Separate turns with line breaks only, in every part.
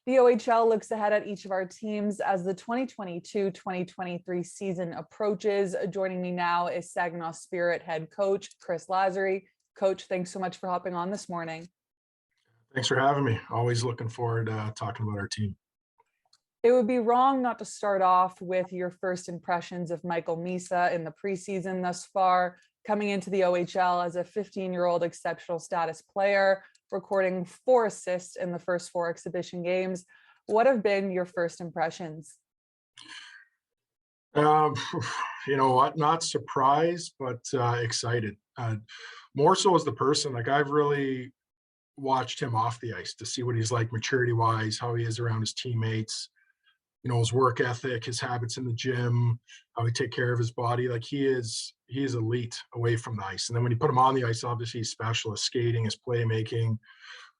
The OHL looks ahead at each of our teams as the 2022-2023 season approaches. Joining me now is Saginaw Spirit head coach Chris Lazary. Coach, thanks so much for hopping on this morning.
Thanks for having me. Always looking forward to talking about our team.
It would be wrong not to start off with your first impressions of Michael Misa in the preseason thus far, coming into the OHL as a 15-year-old exceptional status player, recording 4 assists in the first 4 exhibition games. What have been your first impressions?
You know what? Not surprised, but excited. More so as the person. Like, I've really watched him off the ice to see what he's like maturity-wise, how he is around his teammates, his work ethic, his habits in the gym, how he take care of his body. Like, he is elite away from the ice. And then when you put him on the ice, obviously he's special. His skating, his playmaking,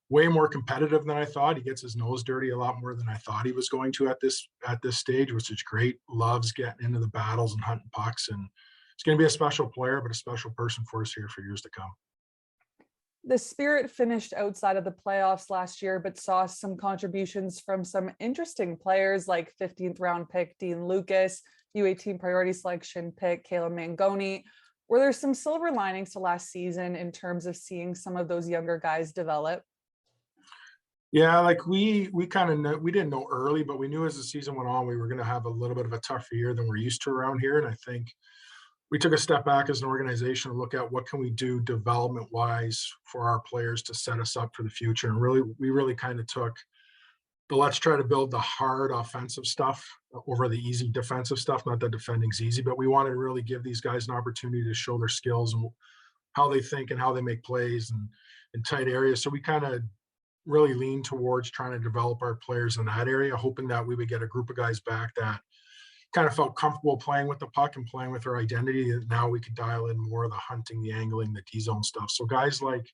way more competitive than I thought. He gets his nose dirty a lot more than I thought he was going to at this stage, which is great. Loves getting into the battles and hunting pucks. And he's going to be a special player, but a special person for us here for years to come.
The Spirit finished outside of the playoffs last year, but saw some contributions from some interesting players like 15th round pick Dean Lucas, U18 priority selection pick Caleb Mangoni. Were there some silver linings to last season in terms of seeing some of those younger guys develop?
Yeah, like we kind of know, we didn't know early, but we knew as the season went on, we were going to have a little bit of a tougher year than we're used to around here. And I think we took a step back as an organization to look at what can we do development wise for our players to set us up for the future. And we really kind of took the let's try to build the hard offensive stuff over the easy defensive stuff. Not that defending's easy, but we wanted to really give these guys an opportunity to show their skills and how they think and how they make plays and in tight areas. So we kind of really leaned towards trying to develop our players in that area, hoping that we would get a group of guys back that kind of felt comfortable playing with the puck and playing with our identity. And now we could dial in more of the hunting, the angling, the D-zone stuff. So guys like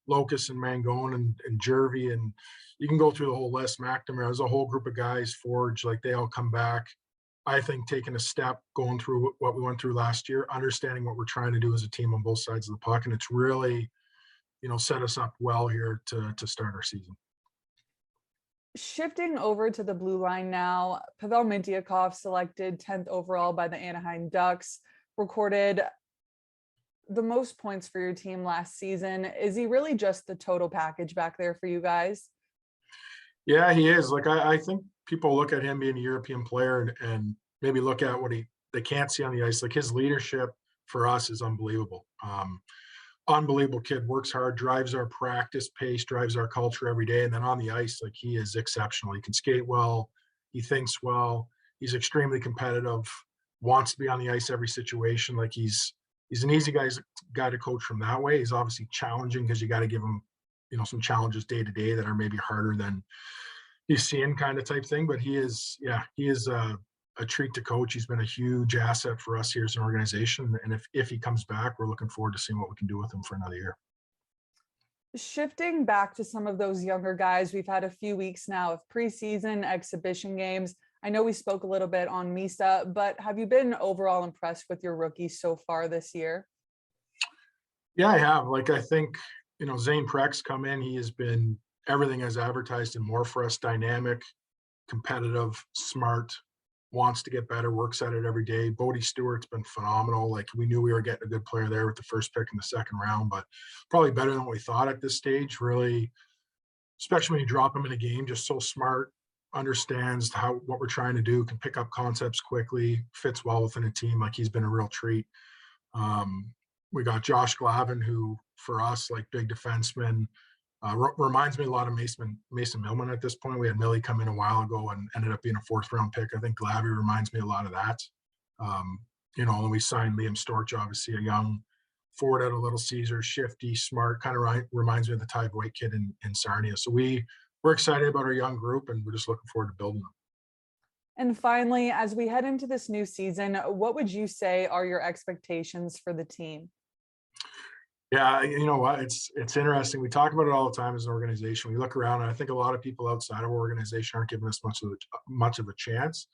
Locus and Mangone and Jervy, and you can go through the whole list, McNamara, there's a whole group of guys, Forge, like they all come back. I think taking a step, going through what we went through last year, understanding what we're trying to do as a team on both sides of the puck. And it's really, set us up well here to start our season.
Shifting over to the blue line now, Pavel Mintyukov, selected 10th overall by the Anaheim Ducks, recorded the most points for your team last season. Is he really just the total package back there for you guys?
Yeah, he is. Like, I think people look at him being a European player and maybe look at what they can't see on the ice. Like, his leadership for us is unbelievable. Unbelievable kid, works hard, drives our practice pace, drives our culture every day. And then on the ice, like, he is exceptional. He can skate well, he thinks well, he's extremely competitive, wants to be on the ice every situation. Like, he's an easy guy to coach from that way. He's obviously challenging because you got to give him, some challenges day to day that are maybe harder than he's seeing, kind of type thing. But he is a treat to coach. He's been a huge asset for us here as an organization. And if he comes back, we're looking forward to seeing what we can do with him for another year.
Shifting back to some of those younger guys, we've had a few weeks now of preseason exhibition games. I know we spoke a little bit on Misa, but have you been overall impressed with your rookies so far this year?
Yeah, I have. Like, I think, Zane Preck's come in. He has been everything as advertised and more for us: dynamic, competitive, smart, wants to get better, works at it every day. Bodie Stewart's been phenomenal. Like, we knew we were getting a good player there with the first pick in the second round, but probably better than what we thought at this stage. Really, especially when you drop him in a game, just so smart, understands what we're trying to do, can pick up concepts quickly, fits well within a team. Like, he's been a real treat. We got Josh Glavin, who for us, like, big defenseman, reminds me a lot of Mason Millman at this point. We had Millie come in a while ago and ended up being a 4th round pick. I think Glavy reminds me a lot of that. And we signed Liam Storch, obviously a young forward out of Little Caesars, shifty, smart, kind of reminds me of the Ty Voigt kid in Sarnia. So we're excited about our young group, and we're just looking forward to building them.
And finally, as we head into this new season, what would you say are your expectations for the team?
Yeah, you know what? It's interesting. We talk about it all the time as an organization. We look around, and I think a lot of people outside of our organization aren't giving us much of a chance.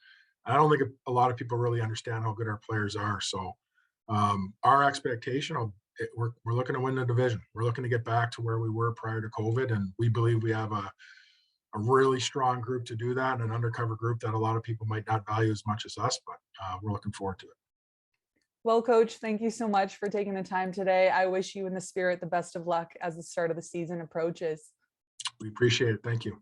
I don't think a lot of people really understand how good our players are. So our expectation, we're looking to win the division. We're looking to get back to where we were prior to COVID, and we believe we have a really strong group to do that, and an undercover group that a lot of people might not value as much as us, but we're looking forward to it.
Well, Coach, thank you so much for taking the time today. I wish you and the Spirit the best of luck as the start of the season approaches.
We appreciate it. Thank you.